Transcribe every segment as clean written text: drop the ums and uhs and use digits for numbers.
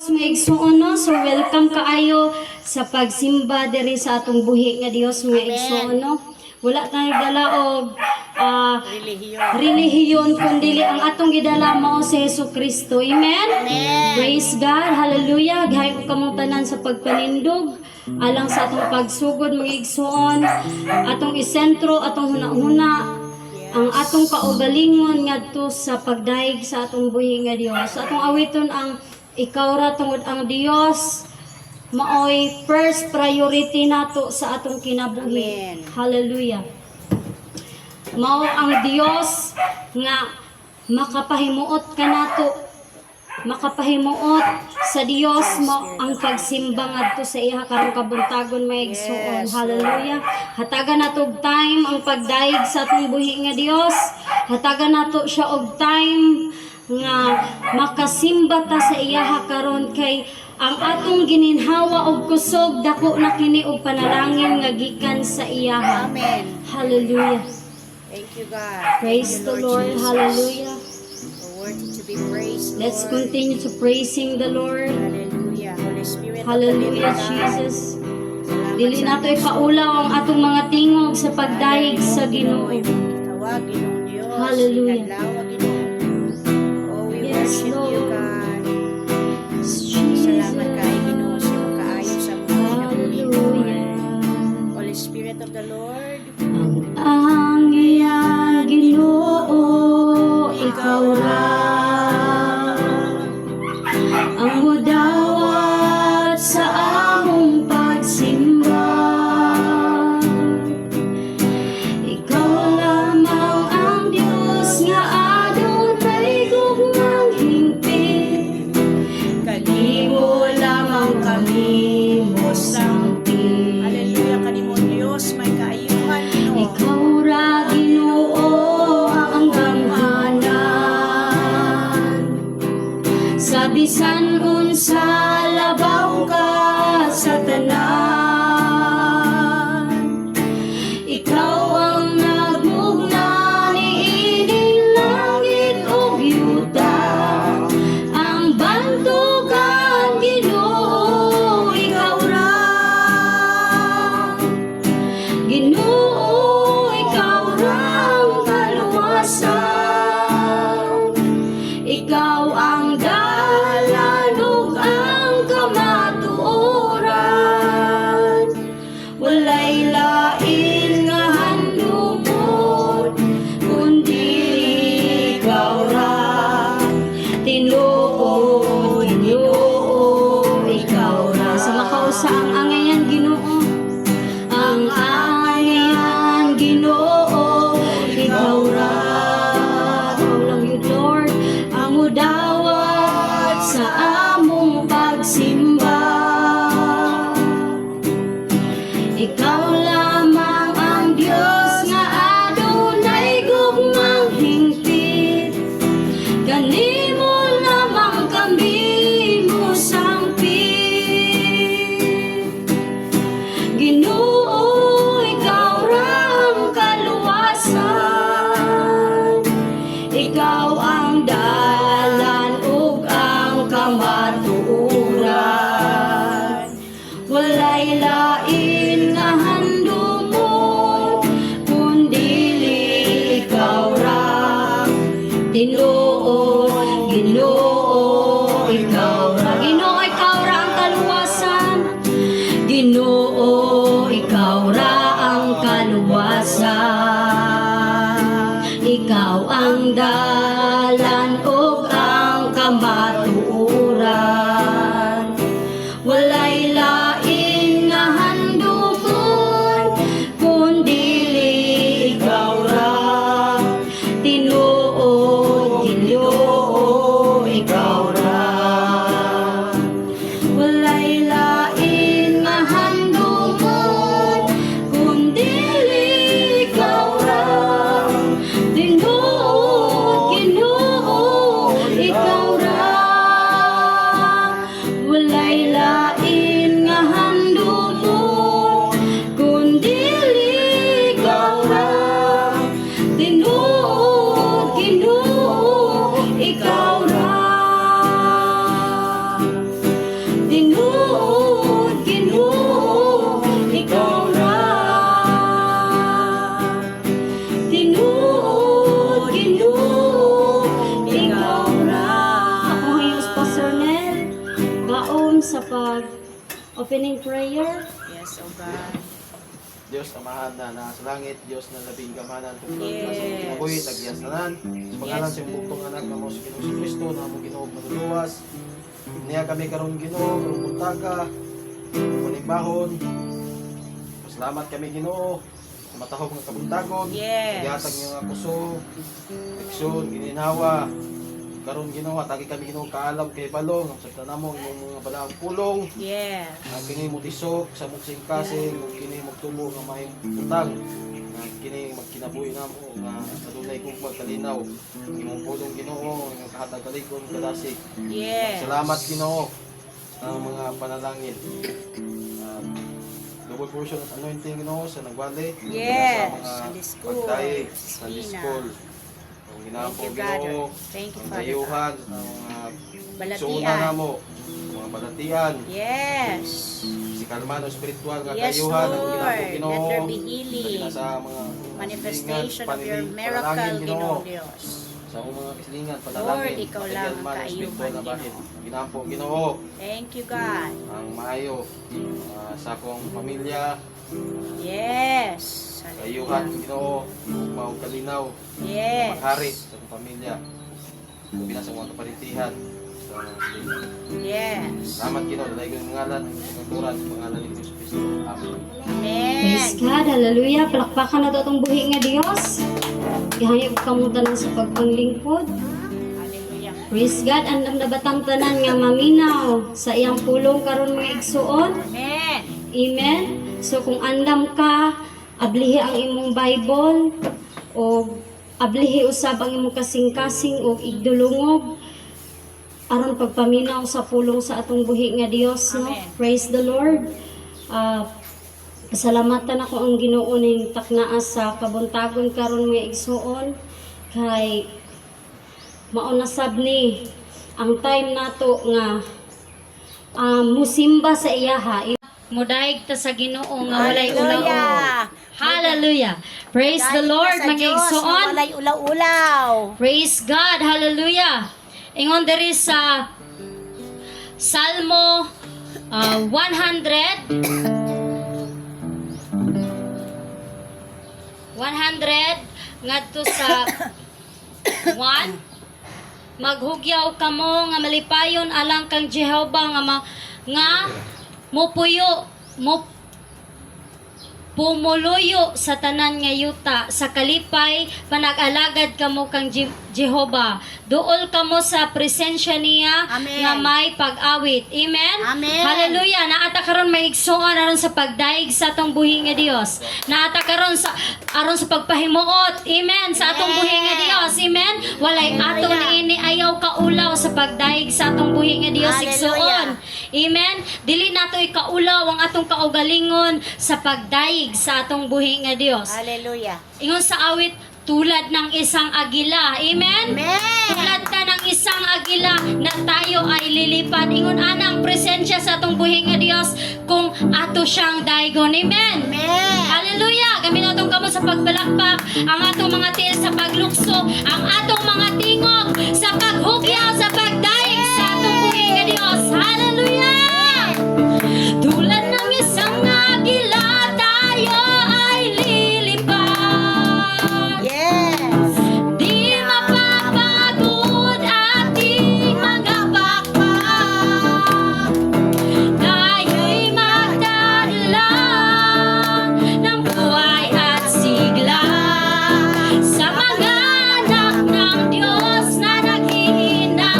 Igsuon no, so welcome kaayo sa pagsimba diri sa atong buhi nga Dios mga igsuon no. Wala tayong dala og relihiyon kundi ang atong gidala mao si Jesucristo. Amen. Praise God. Hallelujah. Gahay ko kamong tanan sa pagpanindog alang sa atong pagsugod mga igsuon, atong isentro, atong hunahuna ang atong kaugalingon ngadto sa pagdaig sa atong buhi nga Dios. Atong awiton ang ikaw ra tungod ang Dios maoy first priority nato sa atong kinabuhi. Hallelujah. Mao ang Dios nga makapahimuot kanato, makapahimuot sa Dios mo ang pagsimba ngadto sa iya karong kabuntagon may igsuon. Hallelujah. Hatagan nato og time ang pagdaig sa atong buhi nga Dios. Hatagan nato siya og time nga makasimba ta sa iyaha karon kay ang atong gininhawa og kusog dako na kini og panalangin nga gikan sa iyaha. Amen. Hallelujah. Thank you, God. Praise the Lord. Hallelujah. Worthy to be praised, Let's Lord. continue to praising the Lord. Hallelujah. Holy Spirit. Hallelujah, Jesus. Dili nato ipaulaw ang atong mga tingog sa pagdaig sa Ginoo. Tawag, Ginoong Diyos. Hallelujah. Inadlaw, Ginoo. Oh, we Yes, worship you, Lord. God. Jesus. Salamat kay Ginoo sa makaayo sa buhay na Hallelujah. Holy Spirit of the Lord. Ang iyang Ginoo, ikaw ra ang mudawat sa among pagsimba. Ikaw lamang ang Diyos nga adunay gugmang hingpit. Kanimo lamang kami mosangpit. Hallelujah. Kanimo Diyos, may kaayuhan, Ginoo. Ikaw ra Ginoo ang gamhanan. Sa bisan unsa labaw ka sa tanan. Ikaw ang nagmugna niining langit ug yuta. Ang bantugan Ginoo, ikaw ra. Ginoo, ikaw ra ang kaluwasan. Ikaw ang dalan ug ang kamatuoran. sa pag-opening prayer. Yes, O God. Diyos amahan na nasa langit, Diyos na labing gamanan, tungkol Yes. sa kinabuhi, tagyasanan, sa pangalan sa iyong bugtong anak na mo sa Ginoo si Kristo, na mo Ginoo manuluwas. Niya kami karon Ginoo, karong buntaka, panibahon. Salamat kami Ginoo, sa matahog ng kabuntagon. Yes. Ihatag niyo nga puso, aksyon, gininhawa. Karon Ginoo, atagi kami Ginoo kaalam kay balong, sa tanamo imong mga balaang pulong. Yes. Ang kini mo tisok sa muksing kasing, ang kini magtubo nga may utang, nga kini magkinabuhi namo nga adunay gugmag kalinaw. Imong pulong Ginoo, imong kahatag kalikon kadasig. Yes. Salamat Ginoo ang mga panalangin. Double portion of anointing Ginoo sa nagwali. Yes. Sa mga Sunday school. pagdaig, Sunday Ina. school. Ang ginapo Thank you, Ginoo, God. Thank you, ang Father. dayuhan, ang mga Balatian. suuna namo, mga balatian. Yes. Si kalmano spiritual nga Yes, kayuhan ang Lord. ginako Ginoo. Let there be healing. Sa mga Manifestation of your panalangin, miracle, Ginoo. Ginoo Diyos. Sa mga kislingan, Lord, panalangin, ikaw lang ang pagkalman, kaayuhan, espiritu na bahin. Ginoo. Ginampo Ginoo Thank you, God. ang maayo sa akong pamilya, Yes. kayuhan Hallelujah. Ginoo, mao kalinaw, Yes. maghari sa akong pamilya. Sabi na sa mga kaparitihan. Sa kislingan. Yes. Salamat Ginoo, dalay ko yung ngalan, ang turan, pangalan ni Jesus Cristo. Amen. Praise Amen. God, hallelujah. Palakpakan na to itong buhi nga Dios. Gihayag kamo tanan sa pagpanglingkod. Hallelujah. Praise God, andam na batang tanan nga maminaw sa iyang pulong karon mga igsuon. Amen. Amen. So kung andam ka, ablihi ang imong Bible o ablihi usab ang imong kasing-kasing o igdulungog aron pagpaminaw sa pulong sa atong buhi nga Dios, no? Amen. Praise the Lord. Pasalamatan ako ang Ginoo ning taknaa sa kabuntagon karon nga igsuon kay maunasab ni ang time nato nga musimba sa iyaha. Mudaig ta sa Ginoo nga walay ulaw. Hallelujah. Hallelujah. Praise the Lord Sa mga Diyos na igsuon. walay ulaw-ulaw. Praise God. Hallelujah. Ingon diri sa Salmo 100 ngadto sa 1. Maghugyaw kamo nga malipayon alang kang Jehovah nga mopuyo pumuluyo sa tanan nga yuta sa kalipay panag-alagad kamo kang Jehovah. Duol kamo sa presensya niya Amen. nga may pag-awit. Amen. Amen. Hallelujah. Naata karon may igsoon aron sa pagdaig sa atong buhi nga Dios. Naata karon sa aron sa pagpahimuot. Amen. Sa atong buhi nga Dios. Amen. Walay ato niini ayaw kaulaw sa pagdaig sa atong buhi nga Dios igsoon. Hallelujah. Amen. Dili nato ikaulaw ang atong kaugalingon sa pagdaig sa atong buhi nga Dios. Hallelujah. Ingon sa awit, tulad ng isang agila. Amen? Amen. Tulad ta ng isang agila na tayo ay lilipad. Ingon anang presensya sa atong buhi nga Dios kung ato siyang daigon. Amen? Amen. Hallelujah! Gaminotong kamo sa pagbalakpak, ang atong mga tiil sa paglukso, ang atong mga tingog sa paghugyaw, sa pagdaig sa atong buhi nga Dios. Hallelujah! Tulad ng isang agila, tayo ay lilipad. Yes. Di mapapagod ating mga bakbak. Tayo'y magdadala ng buhay at sigla sa mga anak ng Diyos na naghihina.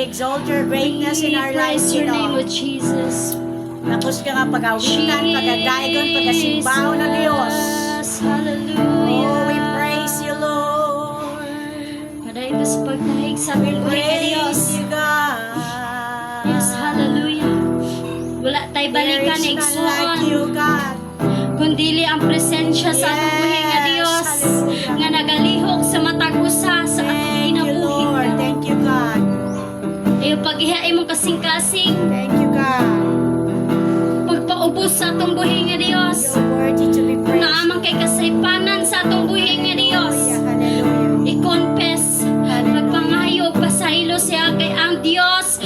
exalt your greatness in our lives, Praise your name, O Lord. Jesus. Tapos ka nga pag-awitan, pag-adaigon, pag-asimbaho ng Diyos. Hallelujah. Oh, we praise you, Lord. Paday ito sa pagtahig sa We aming buhay nga Diyos. praise you, God. Yes, hallelujah. Wala tayo balikan There na is none like you, igsuon. God. Kundili ang presensya sa aming buhay nga Yes, Diyos. hallelujah. Nga nagalihok sa matag usa sa atong Thank you, kinabuhi. Lord. Thank you, God. Tayo pag-ihaay mong kasing-kasing. Thank you, God. Pagpaubos sa atong buhay nga Diyos. You're worthy to be praised. Naamang kay kasaypanan sa atong buhay nga Diyos. Hallelujah. I-confess, magpangayo, pasaylo siya kay ang Diyos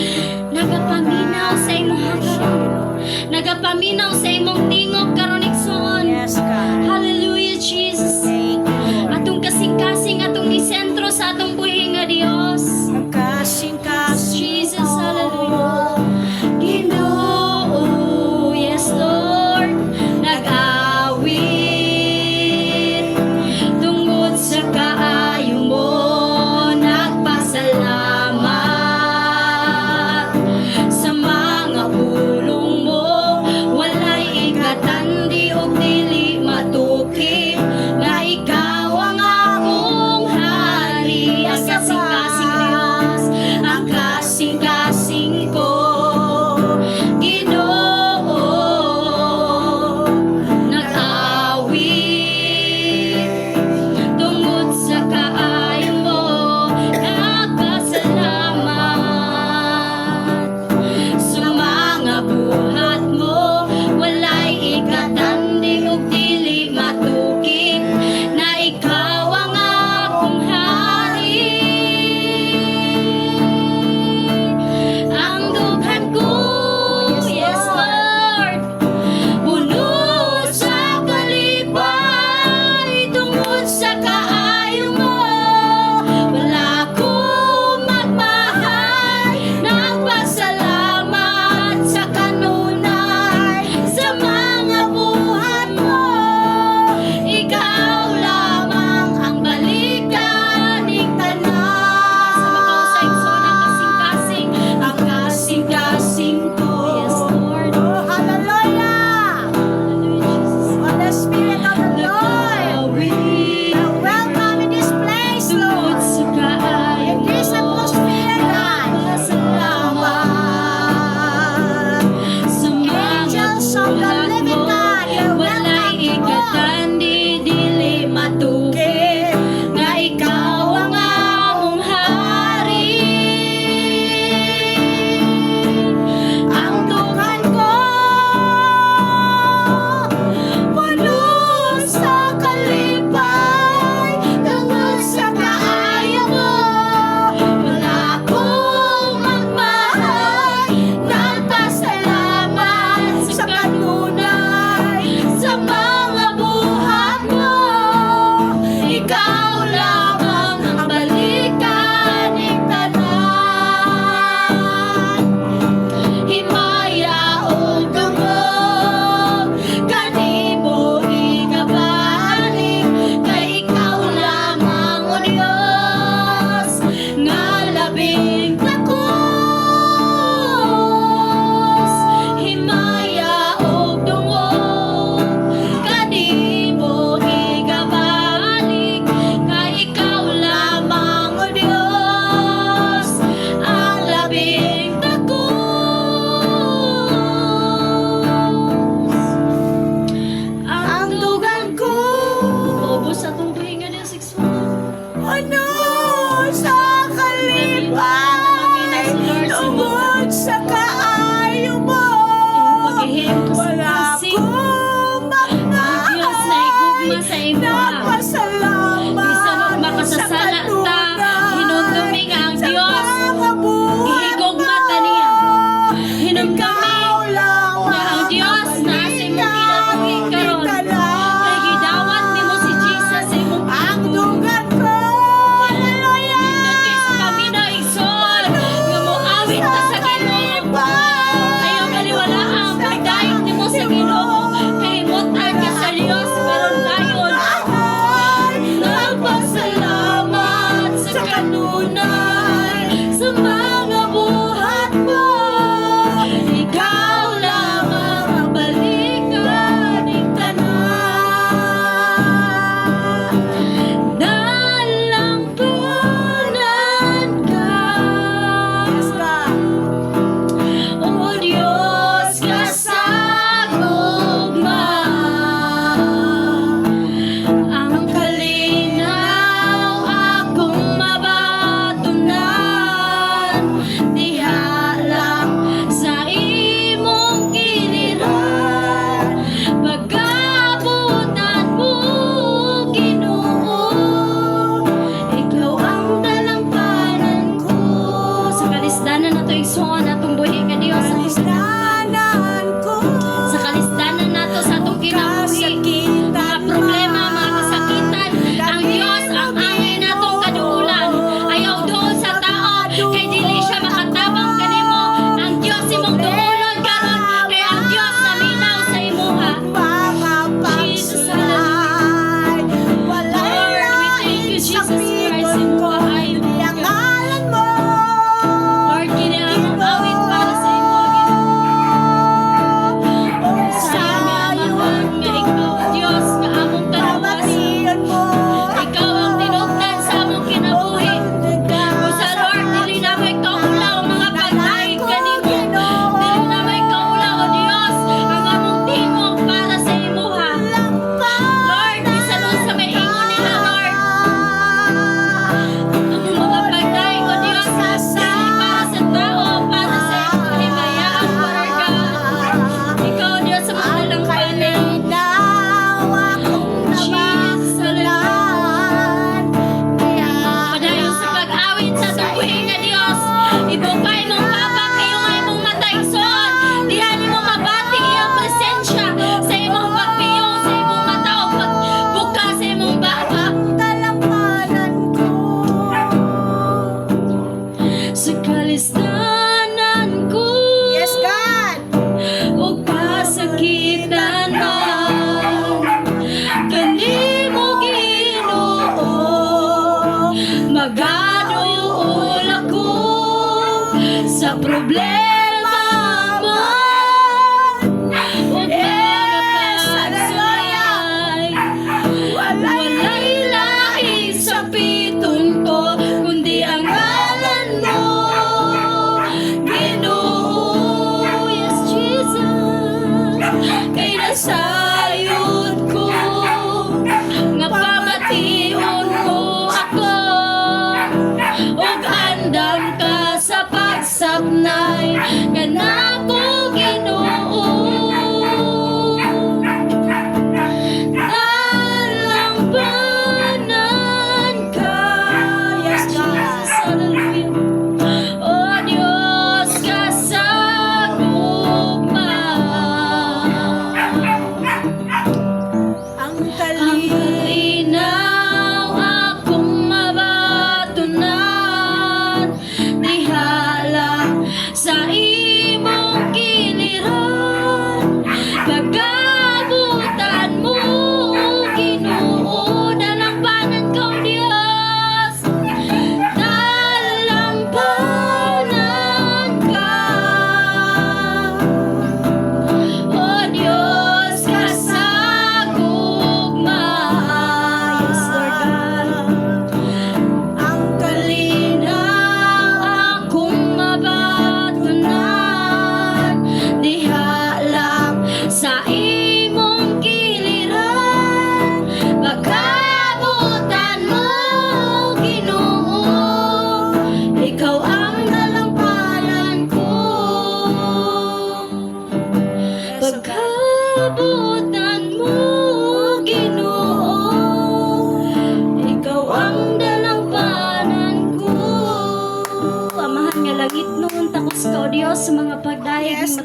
nagapaminaw sa imong hakaron, nagapaminaw sa imong tingog karon igsoon. Yes, God. Hallelujah, Jesus. Thank you, Lord. Atong kasing-kasing, atong isentro sa atong buhay nga Diyos. Ang kasing-kasing Jesus, hallelujah. Ginoo, yes Lord, nag-awit tungod sa kaayo mo, nagpasalamat sa mga pulong mo, walay ikatandi og dili matuki, na ikaw ang akong hari. Ang kasing-kasing Diyos, ang kasing-kasing ko, Ginoo, nag-awit tungod sa kaayo mo, nagpasalamat sa mga buhat mo, walay ikatandi ug dili matuki, na ikaw ang akong hari. Ang dughan ko, yes Lord, puno sa kalipay tungod sa kaayo mo, wala akong magmahay, nagpasalamat sa kanunay sa mga buhat mo, ikaw lamang ang balikan ning tanan. Sa makausay-igsoon ang kasing-kasing, ang kasing-kasing ko. Yes Lord. Oh, hallelujah. Hallelujah, Jesus. On the Spirit of the Lord. Welcome in this place, Tungod Lord. sa kaayo In this atmosphere, God. Salamat sa mga Angels of the buhat living mo, God, you're walay welcome to ikatandi, dili matuki, na ikaw ang akong hari. Ang dughan ko, puno sa kalipay tungod sa kaayo mo, wala akong magmahay, nagpasalamat sa kanunay sa mga buhat mo, ikaw lamang ang balikan ning tanan. Himaya o dungog, kanimo ikabalik, kay ikaw lamang o Diyos, nga labing takos. Himaya o dungog, kanimo ikabalik, kay ikaw lamang o Diyos, ang labing takos. Ang dugan ko, ubos atong buhay nga ng seksual. Ano sa kalipay tungod sa kaayo mo, wala akong Diyos na igugma sa imo ha. nagpasalamat Bisan og makasasala ta, hinumdumi nga ang Diyos, ihigugma ta niya. Hinumdumi nga ang Diyos na sa imong kinabuhi karon. Kay gidawat nimo si Jesus sa imong ang dugan ko. Hallelujah! Nindot kay sa kamina igsoon, nga moawit ta sa Ginoo. Ayaw baliwala ang pagdayeg nimo sa Ginoo, kay mutan ka sa Dios meron dayon. Nagpasalamat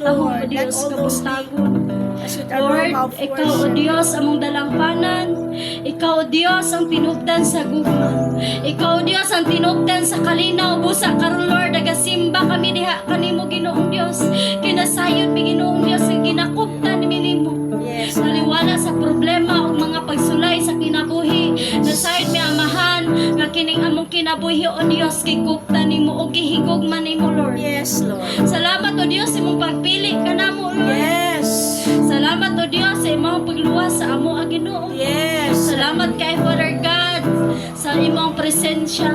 katahong o Lord. Dios Let all those kabuntagon. As with our Lord, mouth ikaw o worship. Dios among dalangpanan. Ikaw o Dios ang tinubdan sa gugma. Ikaw o Dios ang tinubdan sa kalinaw busa karon Lord nagasimba kami diha kanimo Ginoong Dios. Kinasayod mi Ginoong Dios ang ginakuptan ni nimo. Yes. Naliwala sa problema o mga pagsulay sa kinabuhi. Nasayod mi amahan nga kining among kinabuhi o Dios gikuptan nimo o gihigugman nimo Lord. Yes, Lord. Salamat o Dios imong pagpili kanamo Lord. Yes. Salamat o Dios sa imong pagluwas sa amo ang Ginoo. Yes. Salamat kay Father God sa imong presensya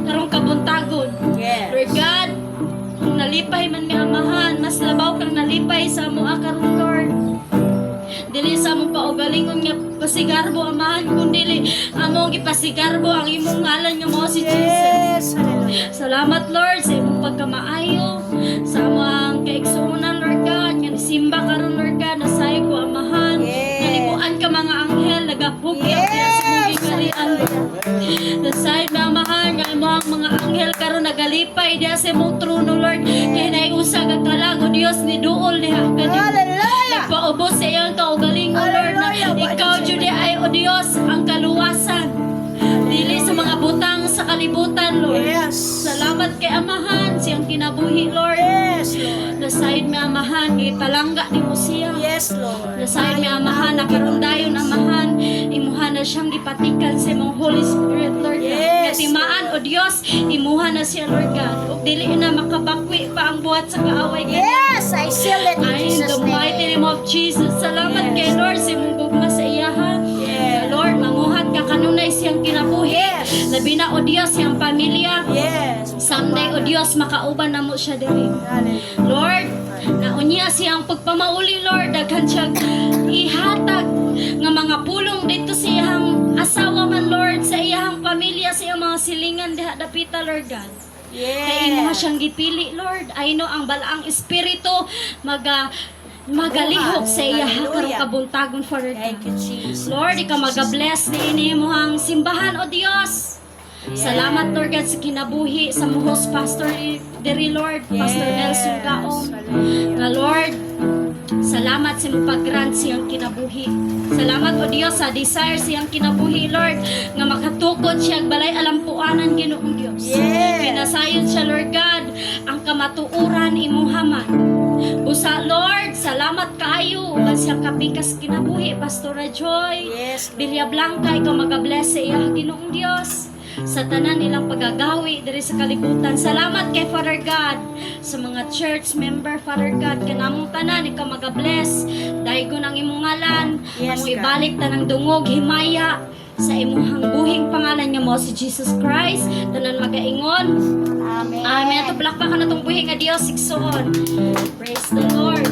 karong kabuntagon. Yes. Lord God, kung nalipay man mi amahan, mas labaw kang nalipay sa amo karon Lord. Dili sa among paugalingon nga pasigarbo amahan kundi among gipasigarbo ang imong ngalan nga mao si Jesus. Yes. Hallelujah. Salamat Lord sa imong pagkamaayo sa among kaigsuonan Lord God nga simba karon Lord God nasayo ko amahan. Yes. Nalibuan ka mga anghel nagahugyaw diha sa imong gingarian. Nasayo na amahan nga imong mga anghel karon nagalipay diha sa imong trono Lord. Kay naiusa ka kalago Dios ni duol diha kanimo. Hallelujah. Paubos sa iyong kaugalingon Lord na Hallelujah. ikaw Judy ay o Dios ang kaluwasan. Dili sa mga butang sa kalibutan Lord. Yes. Salamat kay amahan siyang kinabuhi Lord. Yes, Lord. Nasayod mi amahan ipalangga nimo siya. Yes, Lord. Nasayod mi amahan nakarondayon amahan imuha na siyang gipatikan sa imong Holy Spirit Lord. Yes. Nga timaan o Dios imuha na siya Lord God. Ug dili na makabakwi pa ang buhat sa kaaway kay Yes, I seal it in ay, in Jesus' the mighty name. name of Jesus. Salamat Yes. kay Lord sa imong gugma sa iyaha. Yes. Lord, manguhat ka kanunay siyang kinabuhi. Yes. Labi na o Dios siyang pamilya. Yes. Someday o Dios makauban na mo siya diri. Hallelujah. Lord, naunya siyang pagpamauli Lord daghan siyang ihatag nga mga pulong dito sa iyang asawa man Lord sa iyang pamilya sa iyang mga silingan diha dapita Lord God. Kay imo Yes. siyang gipili Lord. I know ang balaang espiritu magalihok sa iya Hallelujah. karong kabuntagon for Thank you, Jesus. Lord, ikaw magabless ni mo ang simbahan o Dios. Salamat Lord God sa kinabuhi sa muhos pastor diri Lord, Pastor Nelson Gaong. Nga Lord, salamat sa imong pag-grant siyang kinabuhi. Salamat o Dios sa desire siyang kinabuhi Lord nga makatukod siya og balay alampuanan Ginoong Dios. Yes. Pinasayon siya Lord God ang kamatuoran imong haman. Busa Lord, salamat kaayo ug siyang kapikas kinabuhi Pastora Joy. Yes. Bilya Blanca, ikaw magabless sa iya Ginoong Dios sa tanan nilang pagagawi diri sa kalibutan. Salamat kay Father God sa mga church member Father God kanamong tanan ikaw magabless daygon ang imong ngalan. Yes, Amo God. ibalik tanang dungog himaya sa imong buhing pangalan nga mo si Jesus Christ tanan magaingon. Amen. Amen. Ito palakpakan na itong buhi nga Diyos, Siksoon. Praise the Lord.